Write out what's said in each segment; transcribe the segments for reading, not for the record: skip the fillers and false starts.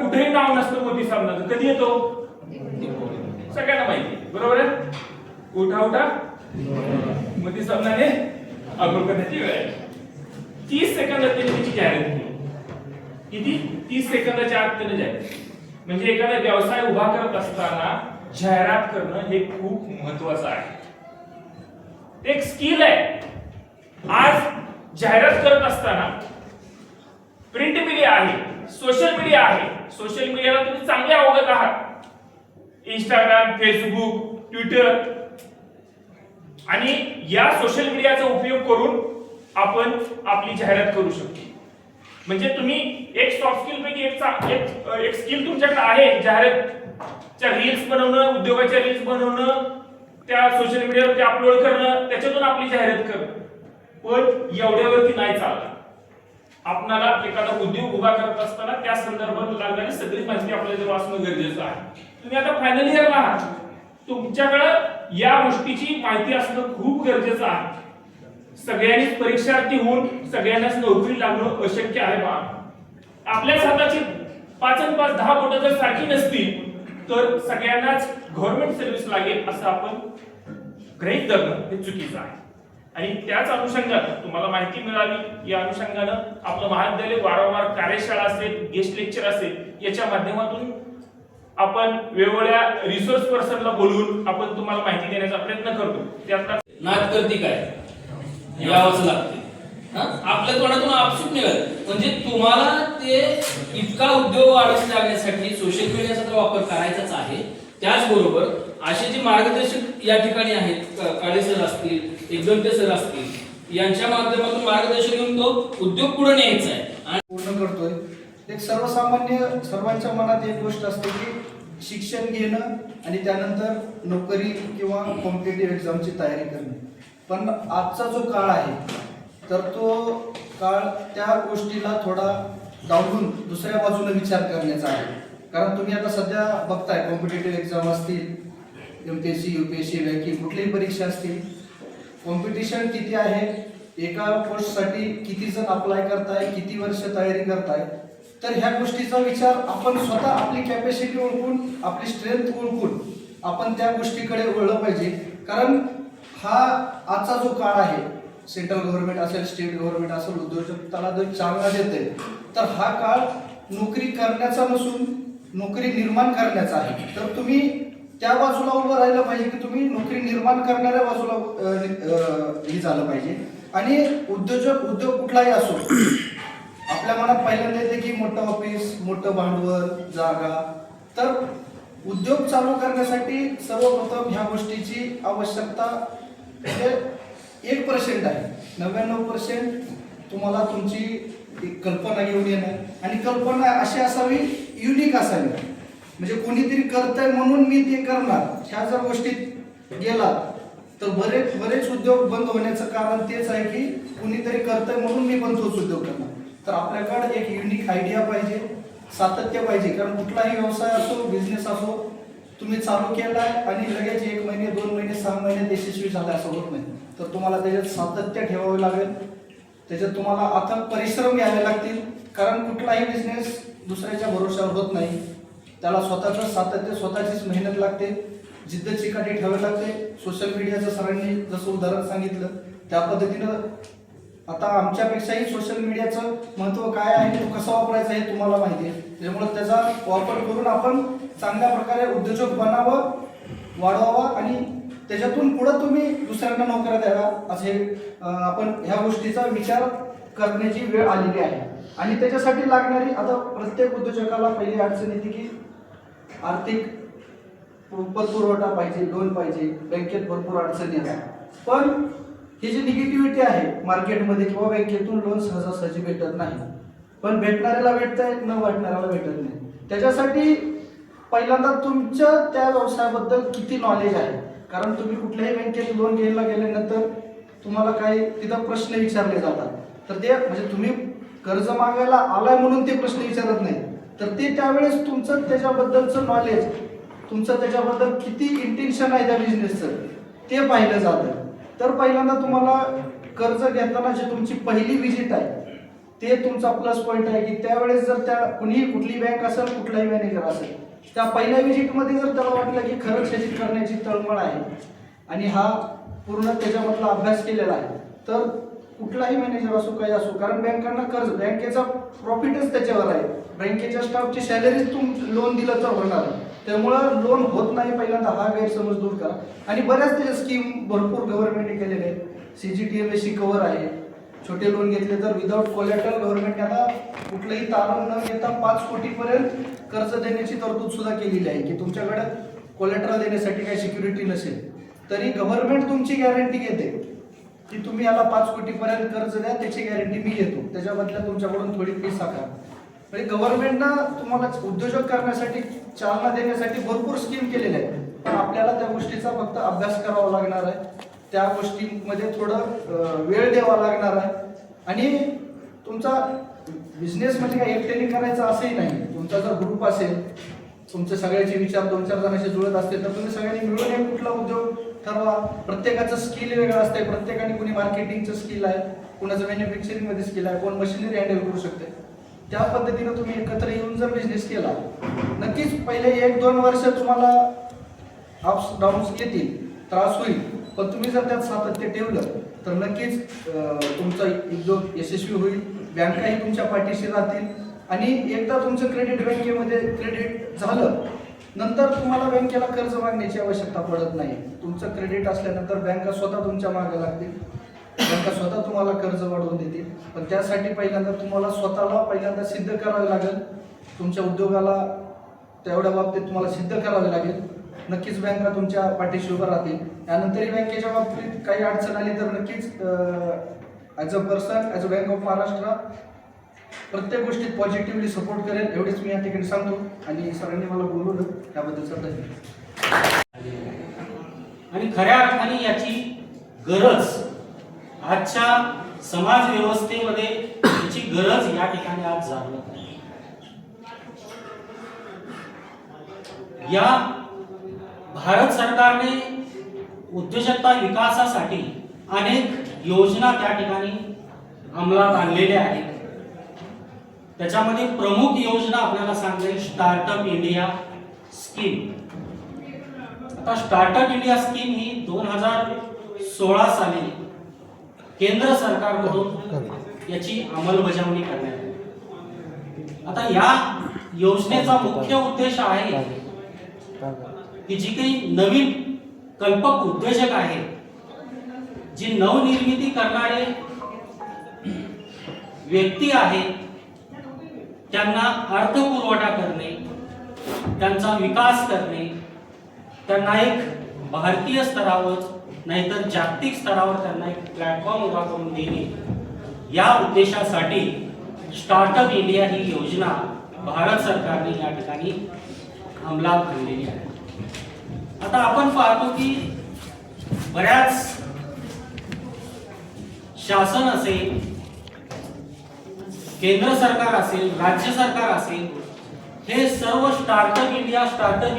कुठेही नाव नसतं मोती साबणाचं, कधी येतो? सगळ्यांना माहिती, बरोबर आहे? उठा उठा मोती साबणाने आंघोळ करण्याची वेळ आहे. 30 सेकंदात त्याने त्याची जाहिरात केली. किती? 30 सेकंदाच्या आत त्याने जाहिरात. म्हणजे एखादा व्यवसाय उभा करत असताना जाहिरात करणं हे खूप महत्वाचं आहे. एक स्किल आहे. आज जाहिरात करत असताना प्रिंट मीडिया आहे, सोशल मीडिया आहे. सोशल मीडियाला तुम्ही चांगले अवगत आहात. इंस्टाग्राम, फेसबुक, ट्विटर आणि या सोशल मीडियाचा उपयोग करून आपण आपली जाहिरात करू शकतो. म्हणजे तुम्ही एक सॉफ्ट स्किल पैकी एक स्किल तुमच्याकडे आहे, जाहिरातच्या रील्स बनवणं, उद्योगाच्या रील्स बनवणं, त्या सोशल मीडियावरती अपलोड करणं, त्याच्यातून आपली जाहिरात करणं. पण एवढ्यावरती नाही चालणार. आपणाला एखादा उद्योग उभा करत असताना त्या संदर्भात लागणारी सगळी माहिती आपल्याला जवळ असणं गरजेचं आहे. तुम्ही आता फायनल इयरला आहात, तुमच्याकडे या गोष्टीची माहिती असणं खूप गरजेचं आहे. सगळ्यांनीच परीक्षार्थी होऊन सगळ्यांनाच नोकरी लागणं अशक्य आहे बा. आपल्याच हाताची 5 आणि 5 10 बोटं जर सारखी नसतील तर सगळ्यांनाच गव्हर्नमेंट सर्व्हिस लागेल असं आपण गृहीत धरणं हे चुकीचं आहे. आणि त्याच अनुषंगानं तुम्हाला माहिती मिळावी या अनुषंगानं आपलं महाविद्यालय वारंवार कार्यशाळा असेल, गेस्ट लेक्चर असेल, याच्या माध्यमातून आपण वेगवेगळ्या रिसोर्स पर्सनला बोलवून आपण तुम्हाला माहिती देण्याचा प्रयत्न करतो. त्यातला नाद करते काय यावंच लागते. आपल्या तोंडातून आपसूक निघाल. म्हणजे तुम्हाला ते इतका उद्योग वाढीस लागण्यासाठी सोशल मीडियाचा तर वापर करायचाच आहे. त्याचबरोबर असे जे मार्गदर्शक या ठिकाणी आहेत, काळे सर असतील, एकदमते सर असतील, यांच्या माध्यमातून मार्गदर्शन घेऊन तो उद्योग पुढे न्यायचा आहे आणि पूर्ण करतोय. एक सर्वसामान्य सर्वांच्या मनात एक गोष्ट असते की शिक्षण घेणं आणि त्यानंतर नोकरी किंवा कॉम्पिटेटिव्ह एक्झामची तयारी करणे. पण आजचा जो काळ आहे तर तो काळ त्या गोष्टीला थोडा डावलून दुसऱ्या बाजूने विचार करण्याचा आहे. कारण तुम्ही आता सध्या बघताय कॉम्पिटेटिव्ह एक्झाम असतील, MPSC, UPSC, बँकिंग कुठलीही परीक्षा असतील, कॉम्पिटिशन किती आहे, एका पोस्टसाठी किती जण अप्लाय करताय, किती वर्ष तयारी करताय. तर ह्या गोष्टीचा विचार आपण स्वतः आपली कॅपॅसिटी ओळखून, आपली स्ट्रेंथ ओळखून आपण त्या गोष्टीकडे वळलं पाहिजे. कारण हा आजचा जो काळ आहे, सेंट्रल गव्हर्नमेंट असेल, स्टेट गव्हर्नमेंट असेल, उद्योजकताला जर चालना देते तर हा काळ नोकरी करण्याचा नसून नोकरी निर्माण करण्याचा आहे. तर तुम्ही त्या बाजूला उभं राहिलं पाहिजे की तुम्ही नोकरी निर्माण करणाऱ्या बाजूला हे झालं पाहिजे. आणि उद्योग कुठलाही असो, आपल्या मनात पहिल्यांदा येते की मोठं ऑफिस, मोठं भांडवल, जागा. तर उद्योग चालू करण्यासाठी सर्वप्रथम ह्या गोष्टीची आवश्यकता म्हणजे 1% आहे. 99% तुम्हाला तुमची कल्पना घेऊन येणं आणि कल्पना अशी असावी, युनिक असावी. म्हणजे कोणीतरी करतंय म्हणून मी ते करणार, ह्या जर गोष्टीत गेला तर बरेच उद्योग बंद होण्याचं कारण तेच आहे की कोणीतरी करतंय म्हणून मी पण तोच उद्योग करणार. तर आपल्याकडे एक युनिक आयडिया पाहिजे, सातत्य पाहिजे. कारण कुठलाही व्यवसाय असो, बिझनेस असो, तुम्ही चालू केलाय आणि लगेच 1 महिने, 2 महिने, 6 महिन्यात यशस्वी झाला असं होत नाही. तर तुम्हाला त्याच्यात सातत्य ठेवावे लागेल, त्याच्यात तुम्हाला अथक परिश्रम घ्यावे लागतील. कारण कुठलाही बिझनेस दुसऱ्याच्या भरोश्यावर होत नाही. त्याला स्वतःचं सातत्य, स्वतःचीच मेहनत लागते, जिद्द चिकाटी ठेवावी लागते. सोशल मीडियाचं सरांनी जसं उदाहरण सांगितलं त्या पद्धतीनं आता आमच्यापेक्षाही सोशल मीडियाचं महत्त्व काय आहे, तो कसा वापरायचा हे तुम्हाला माहिती आहे. त्यामुळे त्याचा वापर करून आपण चांगल्या प्रकारे उद्योजक बनावं, वाढवावा आणि त्याच्यातून पुढं तुम्ही दुसऱ्यांना नोकऱ्या द्याव्या असे आपण ह्या गोष्टीचा विचार करण्याची वेळ आलेली आहे. आणि त्याच्यासाठी लागणारी आता प्रत्येक उद्योजकाला पहिली अडचण येते की आर्थिक पतपुरवठा पाहिजे, लोन पाहिजे, बँकेत भरपूर अडचणी येतात. पण ही जी निगेटिव्हिटी आहे मार्केटमध्ये किंवा बँकेतून लोन सहजासहजी भेटत नाही. पण भेटणाऱ्याला भेटतंय, न भेटणाऱ्याला भेटत नाही. त्याच्यासाठी पहिल्यांदा तुमच्या त्या व्यवसायाबद्दल किती नॉलेज आहे. कारण तुम्ही कुठल्याही बँकेत लोन घ्यायला गेल्यानंतर तुम्हाला काही तिथं प्रश्न विचारले जातात. तर ते म्हणजे तुम्ही कर्ज मागायला आलाय म्हणून ते प्रश्न विचारत नाही, तर ते त्यावेळेस तुमचं त्याच्याबद्दलचं नॉलेज, तुमचं त्याच्याबद्दल किती इंटेन्शन आहे त्या बिझनेसचं ते पाहिलं जातं. तर पहिल्यांदा तुम्हाला कर्ज घेताना जी तुमची पहिली विजिट आहे ते तुमचा प्लस पॉईंट आहे की त्यावेळेस जर त्या कुठली बँक असेल, कुठलाही मॅनेजर असेल, त्या पहिल्या विजिटमध्ये जर त्याला वाटलं की खरंच ह्याची करण्याची तळमळ आहे आणि हा पूर्ण त्याच्यामधला अभ्यास केलेला आहे, तर कुठलाही मॅनेजर असो काही असो, कारण बँकांना कर्ज, बँकेचा प्रॉफिटच त्याच्यावर आहे, बँकेच्या स्टाफची सॅलरीज लोन दिलं तर होणार आहे, त्यामुळं लोन होत नाही, पहिल्यांदा हा गैरसमज दूर करा. आणि बऱ्याच त्याच्या स्कीम भरपूर गव्हर्नमेंटने केलेले आहेत. CGTMSE कव्हर आहे, छोटे लोन घेतले तर विदाउट कोलॅटरल गव्हर्नमेंटने आता कुठलंही तारण न घेता 5 कोटीपर्यंत कर्ज देण्याची तरतूद सुद्धा केलेली आहे की तुमच्याकडे कोलॅटरल देण्यासाठी काही सिक्युरिटी नसेल तरी गव्हर्नमेंट तुमची गॅरंटी घेते की तुम्ही याला 5 कोटीपर्यंत कर्ज द्या, त्याची गॅरंटी मी घेतो, त्याच्या बदल्यात तुमच्याकडून थोडी फीस आकार. म्हणजे गव्हर्नमेंटनं तुम्हाला उद्योजक करण्यासाठी, चालना देण्यासाठी भरपूर स्कीम केलेल्या आहेत, पण आपल्याला त्या गोष्टीचा फक्त अभ्यास करावा लागणार आहे, त्या गोष्टींमध्ये थोडं वेळ द्यावा लागणार आहे. आणि तुमचा बिझनेस म्हणजे काय एकट्याने करायचं असंही नाही, तुमचा जर ग्रुप असेल, तुमचे सगळ्याचे विचार 2-4 जणांशी जुळत असतील तर तुम्ही सगळ्यांनी मिळून एक कुठला उद्योग ठरवा. प्रत्येकाचं स्किल वेगळं असतंय, प्रत्येकाने कुणी मार्केटिंगचं स्किल आहे, कुणाचं मॅन्युफॅक्चरिंग मध्ये स्किल आहे, कोण मशिनरी हँडल करू शकते. त्या पद्धतीने तुम्ही एकत्र येऊन जर बिझनेस केला, नक्कीच पहिले 1-2 वर्ष तुम्हाला अप्स डाऊन्स येतील, त्रास होईल, पण तुम्ही जर त्यात सातत्य ठेवलं तर नक्कीच तुमचा उद्योग यशस्वी होईल, बँकाही तुमच्या पाठीशी राहतील. आणि एकदा तुमचं क्रेडिट बँकेमध्ये क्रेडिट झालं, नंतर तुम्हाला बँकेला कर्ज मागण्याची आवश्यकता पडत नाही. तुमचं क्रेडिट असल्यानंतर बँका स्वतः तुमच्या मागे लागतील, बँका स्वतः तुम्हाला कर्ज वाढवून देतील. पण त्यासाठी पहिल्यांदा तुम्हाला स्वतःला सिद्ध करावे लागेल, तुमच्या उद्योगाला तेवढ्या बाबतीत तुम्हाला सिद्ध करावे लागेल. नक्कीच बँका तुमच्या पाठीशी उभं राहतील. त्यानंतरही बँकेच्या बाबतीत काही अडचण आली तर नक्कीच as a person, as a bank of Maharashtra प्रत्येक गोष्टीत पॉझिटिव्हली सपोर्ट करेल, एवढेच मी या ठिकाणी सांगतो. आणि सरांनी मला बोलवलं त्याबद्दल धन्यवाद. आणि खऱ्या अर्थाने याची गरज आजच्या समाज व्यवस्थेमध्ये याची गरज या ठिकाणी आज जाणवत आहे. या भारत सरकारने उद्योजकता विकासासाठी अनेक योजना त्या ठिकाणी अंमलात आणलेल्या आहेत. त्याच्यामध्ये प्रमुख योजना आपल्याला सांगेल स्टार्टअप इंडिया स्कीम. आता स्टार्टअप इंडिया स्कीम ही 2016 साली केंद्र सरकारकडून याची अंमलबजावणी करण्यात आली. आता या योजनेचा मुख्य उद्देश आहे की जी काही नवीन कल्पक उद्योजक आहेत, जी नवनिर्मिती करणारे व्यक्ती आहेत, त्यांना अर्थपुरवठा करणे, त्यांचा विकास करणे, त्यांना एक भारतीय स्तरावर नाहीतर जागतिक स्तरावर त्यांना एक प्लॅटफॉर्म उभा करून देणे, या उद्देशासाठी स्टार्टअप इंडिया ही योजना भारत सरकारने या ठिकाणी अंमलात आणलेली आहे. आता आपण पाहतो की बऱ्याच शासन असेल, केंद्र सरकार असेल, राज्य सरकार असेल, हे सर्व स्टार्टअप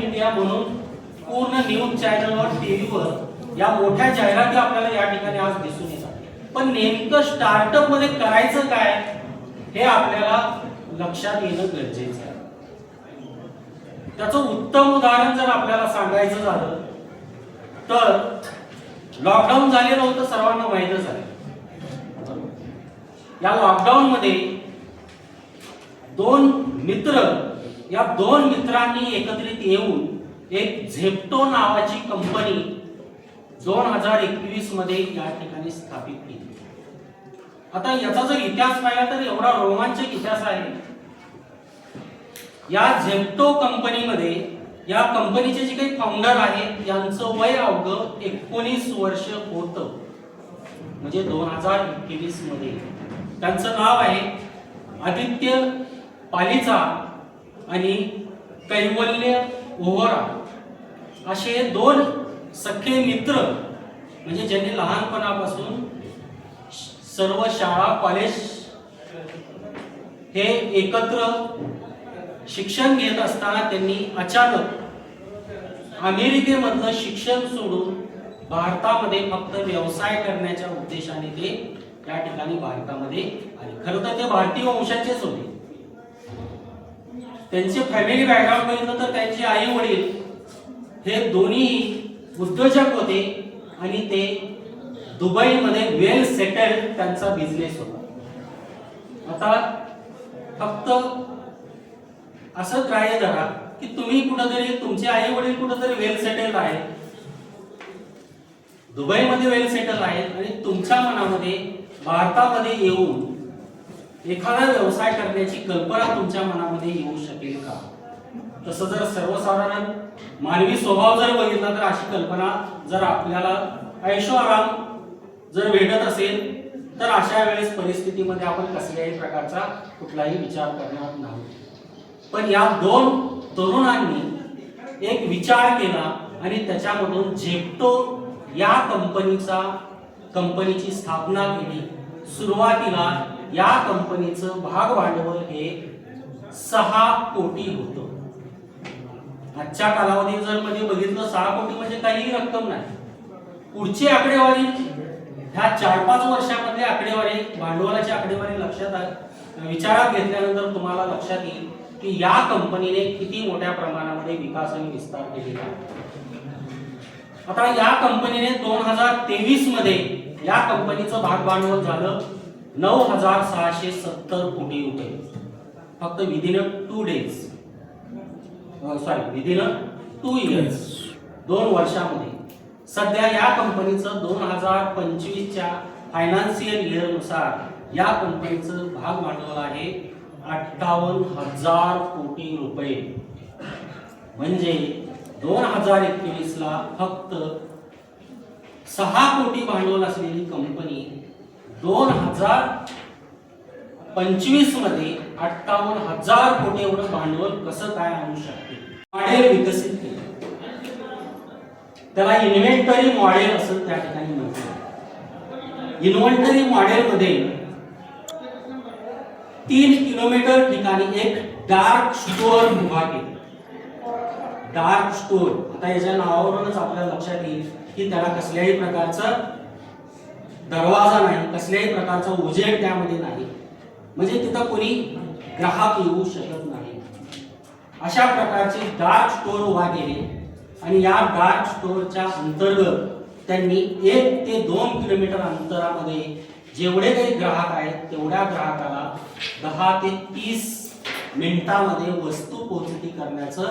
इंडिया म्हणून पूर्ण न्यूज चॅनलवर, टीव्हीवर या मोठ्या जाहिराती आपल्याला या ठिकाणी आज दिसून येतात. पण नेमकं स्टार्टअप मध्ये करायचं काय हे आपल्याला लक्षात येणं गरजेचं आहे. त्याचं उत्तम उदाहरण जर आपल्याला सांगायचं झालं तर लॉकडाऊन झालेलं होतं, सर्वांना माहीतच आहे. या लॉकडाऊन मध्ये या दोन मित्रांनी एकत्रित येऊन एक झेप्टो नावाची कंपनी 2021 मध्ये या ठिकाणी स्थापित केली. आता याचा जर इतिहास पाहिला तर एवढा रोमांचक इतिहास आहे. या झेप्टो कंपनीमध्ये या कंपनीचे जे काही फाउंडर आहेत यांचं वय अवघं 19 वर्ष होतं, म्हणजे 2021 मध्ये. त्यांचं नाव आहे आदित्य पालिचा आणि कैवल्य ओव्हरा. असे 2 सख्खे मित्र, म्हणजे ज्यांनी लहानपणापासून सर्व शाळा कॉलेज हे एकत्र शिक्षण घेत असताना त्यांनी अचानक अमेरिकेमधलं शिक्षण सोडून भारतामध्ये फक्त व्यवसाय करण्याच्या उद्देशाने ते त्या ठिकाणी भारतामध्ये आले. खरं तर ते भारतीय वंशाचेच होते. त्यांचे फॅमिली बॅकग्राऊंड बघितलं तर त्यांचे आई वडील हे दोन्ही उद्योजक होते आणि ते दुबईमध्ये वेल सेटल्ड त्यांचा बिझनेस होता. आता फक्त असं ग्राह्य धरा की तुम्ही कुठंतरी, तुमचे आई वडील कुठंतरी वेल सेटल्ड आहेत, दुबईमध्ये वेल सेटल आहेत आणि तुमच्या मनामध्ये भारतामध्ये येऊन एखादा व्यवसाय करण्याची कल्पना तुमच्या मनामध्ये येऊ शकेल का? तसं जर सर्वसाधारण मानवी स्वभाव जर बघितला तर अशी कल्पना जर आपल्याला ऐशोआराम जर भेटत असेल तर अशा वेळेस परिस्थितीमध्ये आपण कसल्याही प्रकारचा कुठलाही विचार करणार नाही. पण या दोन तरुणांनी एक विचार केला आणि त्याच्यामधून झेप्टो या कंपनीची स्थापना केली. सुरुवातीला या कंपनीचं भाग भांडवल हे 6 कोटी होतं. आजच्या कालावधीत जर मध्ये बघितलं 6 कोटी म्हणजे काही रक्कम नाही. पुढची आकडेवारी ह्या 4-5 वर्षामध्ये आकडेवारी, भांडवलाची आकडेवारी विचारात घेतल्यानंतर तुम्हाला लक्षात येईल की या कंपनीने किती मोठ्या प्रमाणामध्ये विकास आणि विस्तार केलेला आहे. आता या कंपनीने 2023 मध्ये या कंपनीचं भाग भांडवल झालं 9,670 कोटी रुपये. फक्त विदिन 2 इयर्स, 2 वर्षामध्ये. सध्या या कंपनीचं 2025च्या फायनान्शियल इयर नुसार या कंपनीचं भाग भांडवल आहे 58,000 कोटी रुपये. म्हणजे 2021 ला फक्त 6 कोटी भांडवल असलेली कंपनी 2025 मध्ये 58,000 कोटी एवढं भांडवल कसं काय आणू शकते? मॉडेल विकसित केलं, त्याला इन्व्हेंटरी मॉडेल असं त्या ठिकाणी म्हणतात. इन्व्हेंटरी मॉडेल मध्ये 3 किलोमीटर ठिकाणी एक डार्क स्टोअर उभा केला. डार्क स्टोअर, आता याच्या नावावरूनच आपल्याला लक्षात येईल की त्याला कसल्याही प्रकारचा दरवाजा नाही, कसल्याही प्रकारचा उजेड त्यामध्ये नाही, म्हणजे तिथं कोणी ग्राहक येऊ शकत नाही. अशा प्रकारचे डार्क स्टोअर उभा केले आणि या डार्क स्टोअरच्या अंतर्गत त्यांनी 1 ते 2 किलोमीटर अंतरामध्ये जेवढे काही ग्राहक आहेत तेवढ्या ग्राहकाला 10 ते 30 मिनिटांमध्ये वस्तू पोहोचती करण्याचं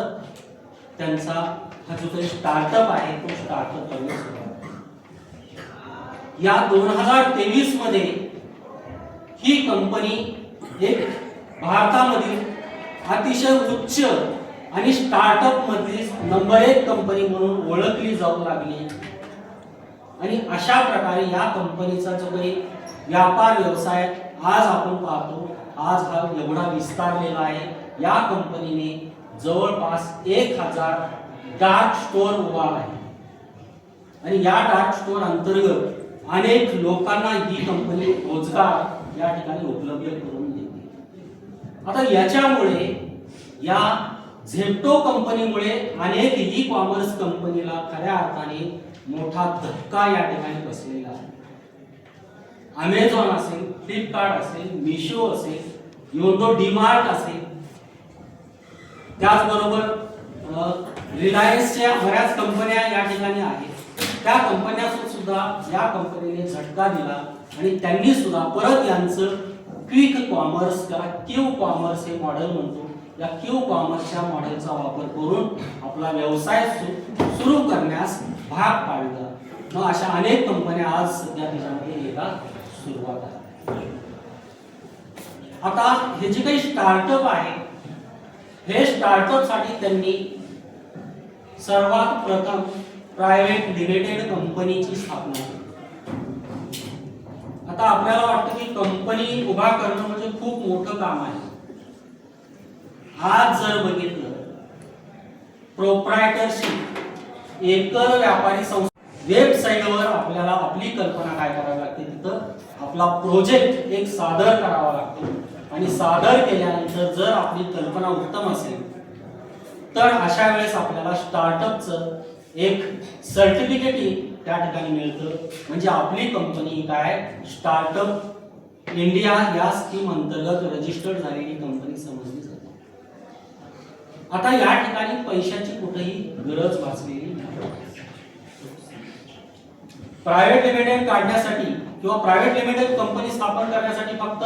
त्यांचा हा जो काही स्टार्टअप आहे तो स्टार्टअप करण्यास सुरुवात. या 2023 मध्ये ही कंपनी एक भारतामधील अतिशय उच्च आणि स्टार्टअप मधली नंबर 1 कंपनी म्हणून ओळखली जाऊ लागली. आणि अशा प्रकारे या कंपनीचा जो काही व्यापार व्यवसाय आज आपण पाहतो, आज हा एवढा विस्तारलेला आहे. या कंपनीने जवळपास 1000 डार्क स्टोअर उभा आहे आणि या डार्क स्टोअर अंतर्गत अनेक लोकांना ही कंपनी रोजगार या ठिकाणी उपलब्ध करून देते. आता याच्यामुळे, या झेप्टो कंपनीमुळे अनेक ई कॉमर्स कंपनीला खऱ्या अर्थाने मोठा धक्का या ठिकाणी बसलेला आहे. अमेझॉन असेल, फ्लिपकार्ट असेल, मिशो असेल, योनो डीमार्ट असेल, त्याचबरोबर रिलायन्सच्या बऱ्याच कंपन्या या ठिकाणी आहेत. त्या कंपन्या सुद्धा या कंपनीने झटका दिला आणि त्यांनी सुद्धा परत यांचं क्विक कॉमर्स किंवा क्यू कॉमर्स हे मॉडेल म्हणतो, या क्यू कॉमर्सच्या मॉडेलचा वापर करून आपला व्यवसाय सुरू करण्यास भाग पाडला. मग अशा अनेक कंपन्या आज सध्या त्याच्यामध्ये यायला सुरुवात आहे. आता हे जे काही स्टार्टअप आहे, हे स्टार्टअप साठी त्यांनी सर्वात प्रथम प्रायव्हेट लिमिटेड कंपनीची स्थापना केली. आता आपल्याला वाटतं की कंपनी उभा करणं म्हणजे खूप मोठं काम आहे. आज जर बघितलं, प्रोप्रायटरशिप, एकल व्यापारी संस्था, वेबसाईटवर आपल्याला आपली कल्पना काय करावी लागते, तिथं आपला प्रोजेक्ट एक सादर करावा लागतो आणि सादर केल्यानंतर जर आपली कल्पना उत्तम असेल तर अशा वेळेस आपल्याला स्टार्टअपचं एक सर्टिफिकेट त्या ठिकाणी मिळतं. म्हणजे आपली कंपनी काय स्टार्टअप इंडिया या स्कीम अंतर्गत रजिस्टर्ड झालेली कंपनी समजली जाते. आता या ठिकाणी पैशाची कुठेही गरज भासलेली नाही. प्रायव्हेट लिमिटेड काढण्यासाठी किंवा प्रायव्हेट लिमिटेड कंपनी स्थापन करण्यासाठी फक्त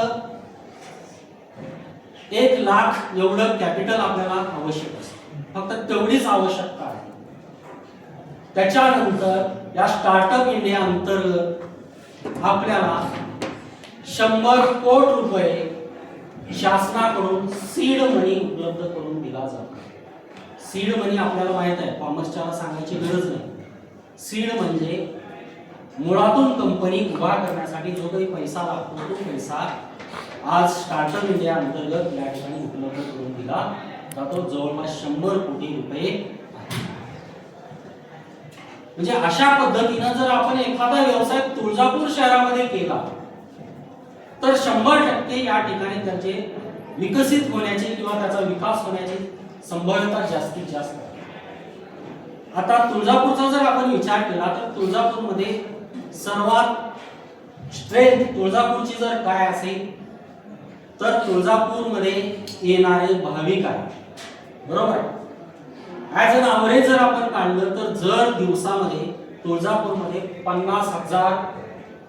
1 लाख एवढं कॅपिटल आपल्याला आवश्यक असतं. फक्त तेवढीच आवश्यकता आहे. त्याच्यानंतर या स्टार्टअप इंडिया अंतर्गत आपल्याला 100 कोटी रुपये शासनाकडून सीड मनी उपलब्ध करून दिला जातो. सीड मनी आपल्याला माहित आहे, कॉमर्सच्याला सांगायची गरज नाही. सीड म्हणजे मुळातून कंपनी उभा करण्यासाठी जो काही पैसा लागतो तो पैसा आज स्टार्टअप इंडिया अंतर्गत या ठिकाणी उपलब्ध करून दिला जातो. जवळपास 100 कोटी रुपये. म्हणजे अशा पद्धतीनं जर आपण एखादा व्यवसाय तुळजापूर शहरामध्ये केला तर 100% या ठिकाणी त्याचे विकसित होण्याची किंवा त्याचा विकास होण्याची संभाव्यता जास्तीत जास्त आहे. आता तुळजापूरचा जर आपण विचार केला तर तुळजापूरमध्ये सर्वात स्ट्रेंथ तुळजापूरची जर काय असेल तर तुळजापूरमध्ये येणारे भाविक आहे. बरोबर. ॲज अन ॲव्हरेज जर आपण काढलं तर जर दिवसामध्ये तुळजापूरमध्ये 50,000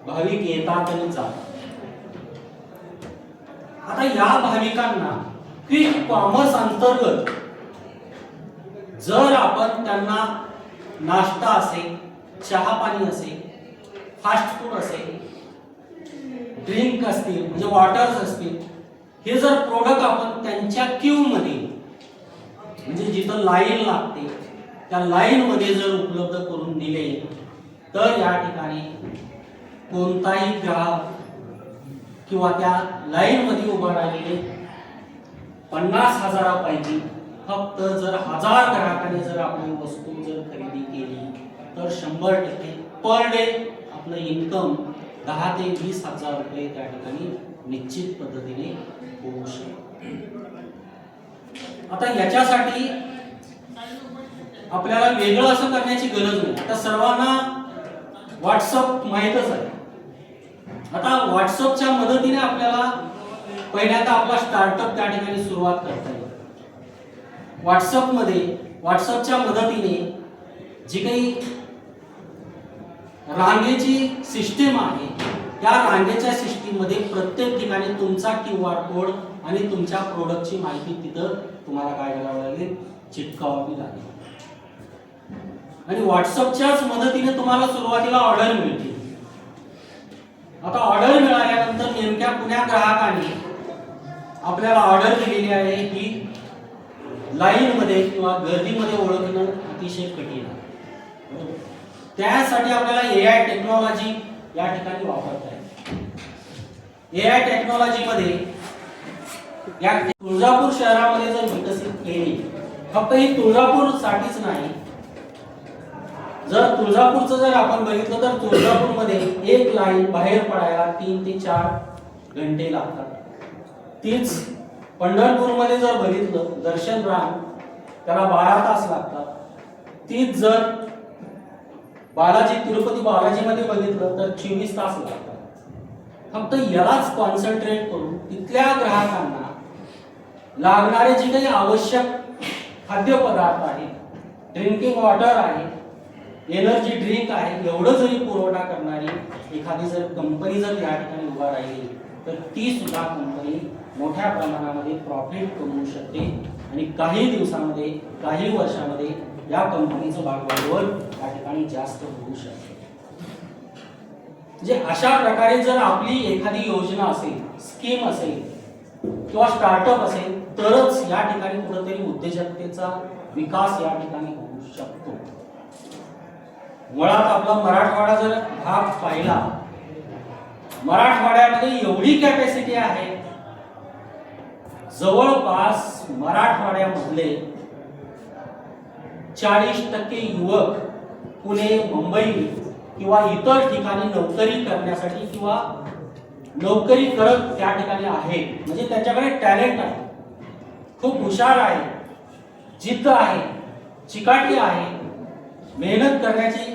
भाविक येतात आणि जातात. आता या भाविकांना क्विक कॉमर्स अंतर्गत जर आपण त्यांना नाश्ता असेल, चहा पाणी असेल, फास्ट फूड असेल, ड्रिंक असतील म्हणजे वॉटर्स असतील, हे जर प्रोडक्ट आपण त्यांच्या क्यू मध्ये म्हणजे जिथं लाईन लागते त्या लाईन मध्ये जर उपलब्ध करून दिले तर या ठिकाणी कोणताही ग्राहक किंवा त्या लाईन मध्ये उभा राहिलेले 50,000 पैकी फक्त जर 1000 ग्राहकांनी जर आपली वस्तू जर खरेदी केली तर 100% पर डे आपलं इन्कम 10 ते 20,000 रुपये त्या ठिकाणी निश्चित पद्धतीने होऊ शकते. आता याच्यासाठी आपल्याला वेगळं असं करण्याची गरज नाही. आता सर्वांना व्हॉट्सअप माहीतच आहे. आता व्हॉट्सअपच्या मदतीने आपल्याला पहिल्यांदा आपला स्टार्टअप त्या ठिकाणी सुरुवात करता येईल. व्हॉट्सअपच्या मदतीने जी काही रांगेची सिस्टीम आहे त्या रांगेच्या सिस्टीम मध्ये प्रत्येक ठिकाणी तुमचा QR कोड आणि तुमच्या प्रोडक्टची माहिती तिथं तुम्हाला काय करावं लागेल, चिटकावावी लागेल. आणि व्हॉट्सअपच्याच मदतीने तुम्हाला सुरुवातीला ऑर्डर मिळते. आता ऑर्डर मिळाल्यानंतर नेमक्या कुण्या ग्राहकाने आपल्याला ऑर्डर दिलेली आहे ही लाईन मध्ये किंवा गर्दीमध्ये ओळखणं अतिशय कठीण आहे. त्यासाठी आपल्याला AI टेक्नॉलॉजी या ठिकाणी वापरता येते. AI टेक्नॉलॉजी मध्ये या तुळजापूर शहरामध्ये जर विकसित केली, फक्त ही तुळजापूर साठीच नाही, जर तुळजापूरचं जर आपण बघितलं तर तुळजापूरमध्ये एक लाईन बाहेर पडायला 3 ते 4 घंटे लागतात. तीच पंढरपूरमध्ये जर बघितलं दर्शन रांग त्याला 12 तास लागतात. तीच जर तिरुपती बालाजी मध्ये बघितलं तर 24 तास लागतात. फक्त यालाच कॉन्सन्ट्रेट करून तिथल्या ग्राहकांना लागणारे जे काही आवश्यक खाद्यपदार्थ आहेत, ड्रिंकिंग वॉटर आहे, एनर्जी ड्रिंक आहे, एवढं जरी पुरवठा करणारी एखादी जर कंपनी जर या ठिकाणी उभा राहिली तर ती सुद्धा कंपनी मोठ्या प्रमाणामध्ये प्रॉफिट कमवू शकते आणि काही दिवसांमध्ये काही वर्षांमध्ये या कंपनीचं भागभांडवल या ठिकाणी जास्त होऊ शकते. म्हणजे अशा प्रकारे जर आपली एखादी योजना असेल, स्कीम असेल किंवा स्टार्टअप असेल तरच या ठिकाणी कुठेतरी उद्योजकतेचा विकास या ठिकाणी होऊ शकतो. मुळात आपला मराठवाडा जर भाग पाहिला, मराठवाड्यामध्ये एवढी कॅपॅसिटी आहे, जवळपास मराठवाड्यामधले 40% युवक पुणे, मुंबई किंवा इतर ठिकाणी नोकरी करण्यासाठी किंवा नोकरी करत त्या ठिकाणी आहेत. म्हणजे त्यांच्याकडे टॅलेंट आहे, खूप हुशार आहे, जिद्द आहे, चिकाटी आहे, मेहनत करण्याची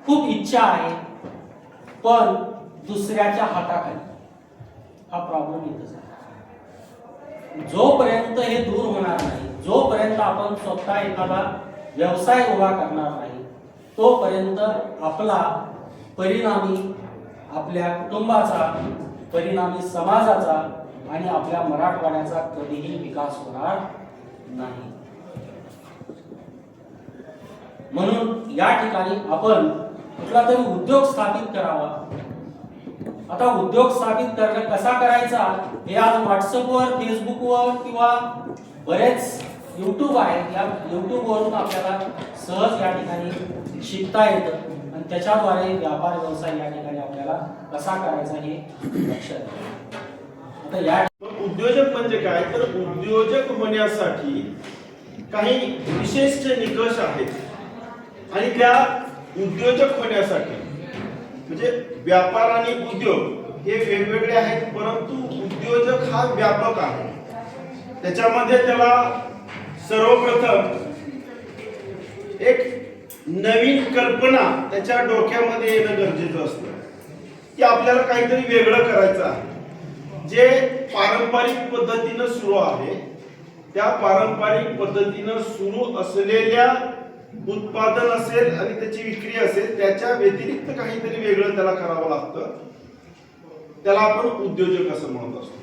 खूप इच्छा आहे, पण दुसऱ्याच्या हाताखाली, हा प्रॉब्लेम येतच आहे. जोपर्यंत हे दूर होणार नाही, जोपर्यंत आपण स्वतः एखादा व्यवसाय उभा करणार नाही, तोपर्यंत आपला परिणामी आपल्या कुटुंबाचा, परिणामी समाजाचा आणि आपल्या मराठवाड्याचा कधीही विकास होणार नाही. म्हणून या ठिकाणी आपण कुठला तरी उद्योग स्थापित करावा. आता उद्योग स्थापित करणं कसा करायचा हे आज व्हॉट्सअपवर, फेसबुकवर किंवा बरेच युट्यूब आहे, या युट्यूबवरून आपल्याला सहज या ठिकाणी शिकता येतं आणि त्याच्याद्वारे व्यापार व्यवसाय या ठिकाणी आपल्याला कसा करायचा हे लक्षात येतं. आता या उद्योजक म्हणजे काय, तर उद्योजक होण्यासाठी काही विशिष्ट निकष आहेत आणि त्या उद्योजक होण्यासाठी म्हणजे व्यापार आणि उद्योग हे वेगवेगळे आहेत, परंतु उद्योजक हा व्यापक आहे. त्याच्यामध्ये त्याला सर्वप्रथम एक नवीन कल्पना त्याच्या डोक्यामध्ये येणं गरजेचं असतं की आपल्याला काहीतरी वेगळं करायचं आहे. जे पारंपरिक पद्धतीनं सुरू आहे त्या पारंपरिक पद्धतीनं सुरू असलेल्या उत्पादन असेल आणि त्याची विक्री असेल, त्याच्या व्यतिरिक्त काहीतरी वेगळं त्याला करावं लागतं. त्याला आपण उद्योजक असं म्हणत असतो.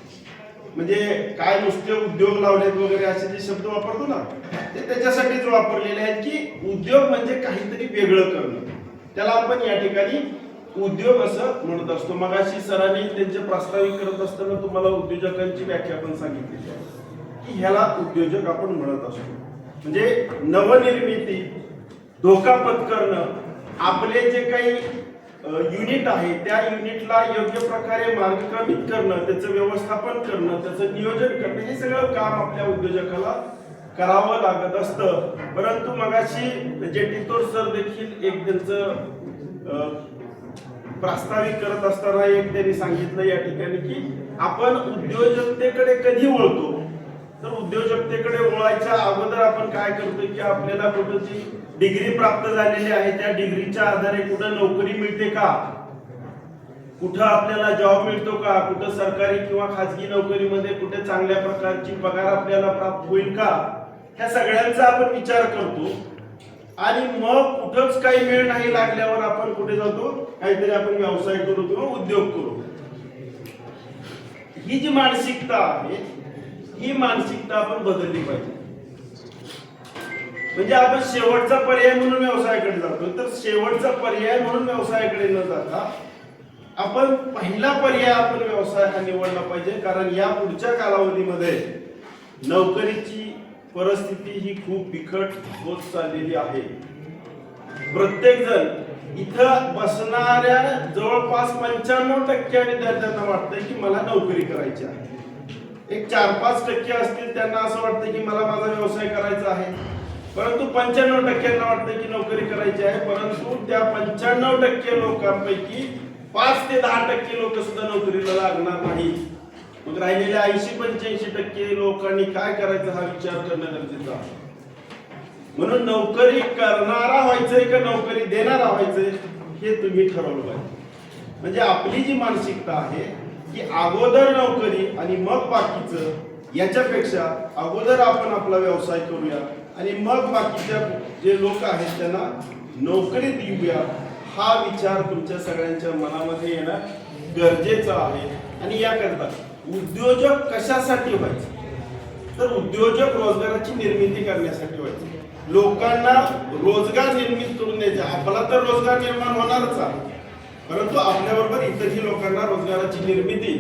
म्हणजे काय नुसते उद्योग लावलेत वगैरे असे जे शब्द वापरतो ना, ते त्याच्यासाठीच वापरलेले आहेत की उद्योग म्हणजे काहीतरी वेगळं करणं. त्याला आपण या ठिकाणी उद्योग असं म्हणत असतो. मगाशी सरांनी त्यांचे प्रास्ताविक करत असताना तुम्हाला उद्योजकांची व्याख्या पण सांगितलेली आहे की ह्याला उद्योजक आपण म्हणत असतो. म्हणजे नवनिर्मिती, धोका पत्करणं, आपले जे काही युनिट आहे त्या युनिटला योग्य प्रकारे मार्गक्रमित करणं, त्याचं व्यवस्थापन करणं, त्याचं नियोजन करणं, हे सगळं काम आपल्या उद्योजकाला करावं लागत असतं. परंतु मगाशी जे टितोर सर देखील एक त्यांचं प्रास्ताविक करत असताना एक त्यांनी सांगितलं या ठिकाणी की आपण उद्योजकतेकडे कधी वळतो, तर उद्योजकतेकडे वळायच्या अगोदर आपण काय करतोय की आपल्याला कुठं जी डिग्री प्राप्त झालेली आहे त्या डिग्रीच्या आधारे कुठं नोकरी मिळते का, कुठं आपल्याला जॉब मिळतो का, कुठं सरकारी किंवा खाजगी नोकरीमध्ये कुठे चांगल्या प्रकारची पगार आपल्याला प्राप्त होईल का, ह्या सगळ्यांचा आपण विचार करतो. आणि मग कुठंच काही वेळ नाही लागल्यावर आपण कुठे जातो, काहीतरी आपण व्यवसाय करू किंवा उद्योग करू. ही जी मानसिकता आहे ही मानसिकता आपण बदलली पाहिजे. म्हणजे आपण शेवटचा पर्याय म्हणून व्यवसायाकडे जातो, तर शेवटचा पर्याय म्हणून व्यवसायाकडे न जाता आपण पहिला पर्याय आपण व्यवसाय हा निवडला पाहिजे. कारण या पुढच्या कालावधीमध्ये नोकरीची परिस्थिती ही खूप बिकट होत चाललेली आहे. प्रत्येक जण इथं बसणाऱ्या जवळपास 95% विद्यार्थ्यांना वाटतंय की मला नोकरी करायची आहे. एक 4-5% असतील त्यांना असं वाटतं की मला माझा व्यवसाय करायचा आहे. परंतु 95% वाटतं की नोकरी करायची आहे. परंतु त्या 95% लोकांपैकी 5 ते 10% लोक सुद्धा नोकरीला लागणार नाही. मग राहिलेल्या 80-85% लोकांनी काय करायचं हा विचार करणं गरजेचं आहे. म्हणून नोकरी करणारा व्हायचंय का नोकरी देणारा व्हायचंय हे तुम्ही ठरवलं पाहिजे. म्हणजे आपली जी मानसिकता आहे की अगोदर नोकरी आणि मग बाकीचं, याच्यापेक्षा अगोदर आपण आपला व्यवसाय करूया आणि मग बाकीच्या जे लोक आहेत त्यांना नोकरी देऊया, हा विचार तुमच्या सगळ्यांच्या मनामध्ये येणं गरजेचं आहे. आणि याकरता उद्योजक कशासाठी व्हायचं, तर उद्योजक रोजगाराची निर्मिती करण्यासाठी व्हायचं. लोकांना रोजगार निर्मित करून द्यायचा. आपला तर रोजगार निर्माण होणारच आहे, परंतु आपल्याबरोबर इतरही लोकांना रोजगाराची निर्मिती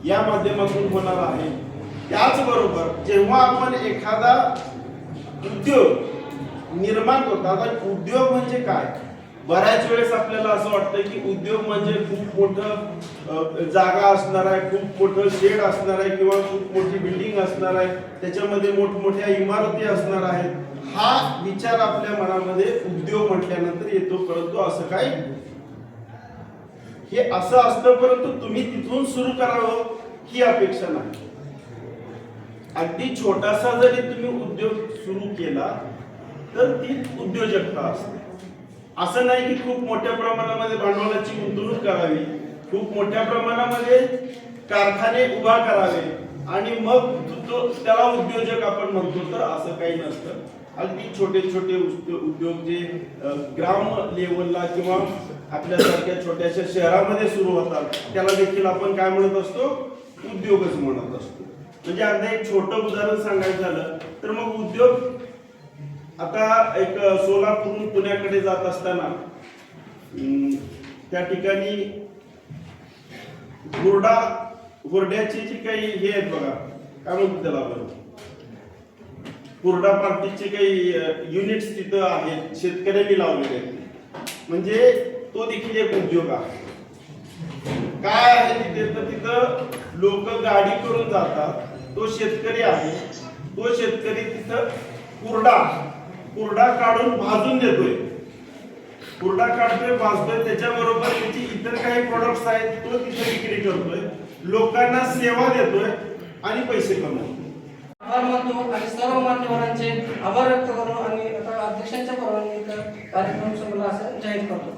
या माध्यमातून होणार आहे. त्याचबरोबर जेव्हा आपण एखादा उद्योग निर्माण करतो, आता उद्योग म्हणजे काय, बऱ्याच वेळेस आपल्याला असं वाटतं की उद्योग म्हणजे खूप मोठं जागा असणार आहे, खूप मोठं शेड असणार आहे किंवा खूप मोठी बिल्डिंग असणार आहे, त्याच्यामध्ये मोठमोठ्या इमारती असणार आहेत. हा विचार आपल्या मनामध्ये उद्योग म्हटल्यानंतर येतो. परंतु असं काय, हे असं असतं, परंतु तुम्ही तिथून सुरू करावं ही अपेक्षा नाही. अगदी छोटासा जरी तुम्ही उद्योग सुरू केला तर ती उद्योजकता असते. असं नाही की खूप मोठ्या प्रमाणामध्ये भांडवलाची गुंतवणूक करावी, खूप मोठ्या प्रमाणामध्ये कारखाने उभा करावे आणि मग त्याला उद्योजक आपण म्हणतो, तर असं काही नसतं. अगदी छोटे छोटे उद्योग जे ग्राम लेवलला किंवा आपल्यासारख्या छोट्याशा शहरामध्ये सुरू होतात त्याला देखील आपण काय म्हणत असतो, उद्योगच म्हणत असतो. म्हणजे अगदी एक छोटं उदाहरण सांगायचं झालं तर मग उद्योग आता एक सोलापूरहून पुण्याकडे जात असताना त्या ठिकाणी हुरड्याची जी काही हे आहेत बघा, काय म्हणतो त्याला आपण, हुरडा पार्टीचे काही युनिट्स तिथं आहेत, शेतकऱ्यांनी लावलेले आहेत. म्हणजे तो देखील एक उद्योग आहे. काय आहे तिथे, तर तिथं लोक गाडी करून जातात, तो शेतकरी आहे, तो शेतकरी तिथं हुरडा काढून भाजून देतोय, हुरडा काढतोय, भाजतोय, त्याच्याबरोबर त्याची इतर काही प्रोडक्ट्स आहेत तो तिथे विक्री करतोय, लोकांना सेवा देतोय आणि पैसे कमवतोय. आभार मानतो आणि सर्व मान्यवरांचे आभार व्यक्त करू आणि आता अध्यक्षांच्या परवानगीने कार्यक्रम संपला असं जाहीर करतो.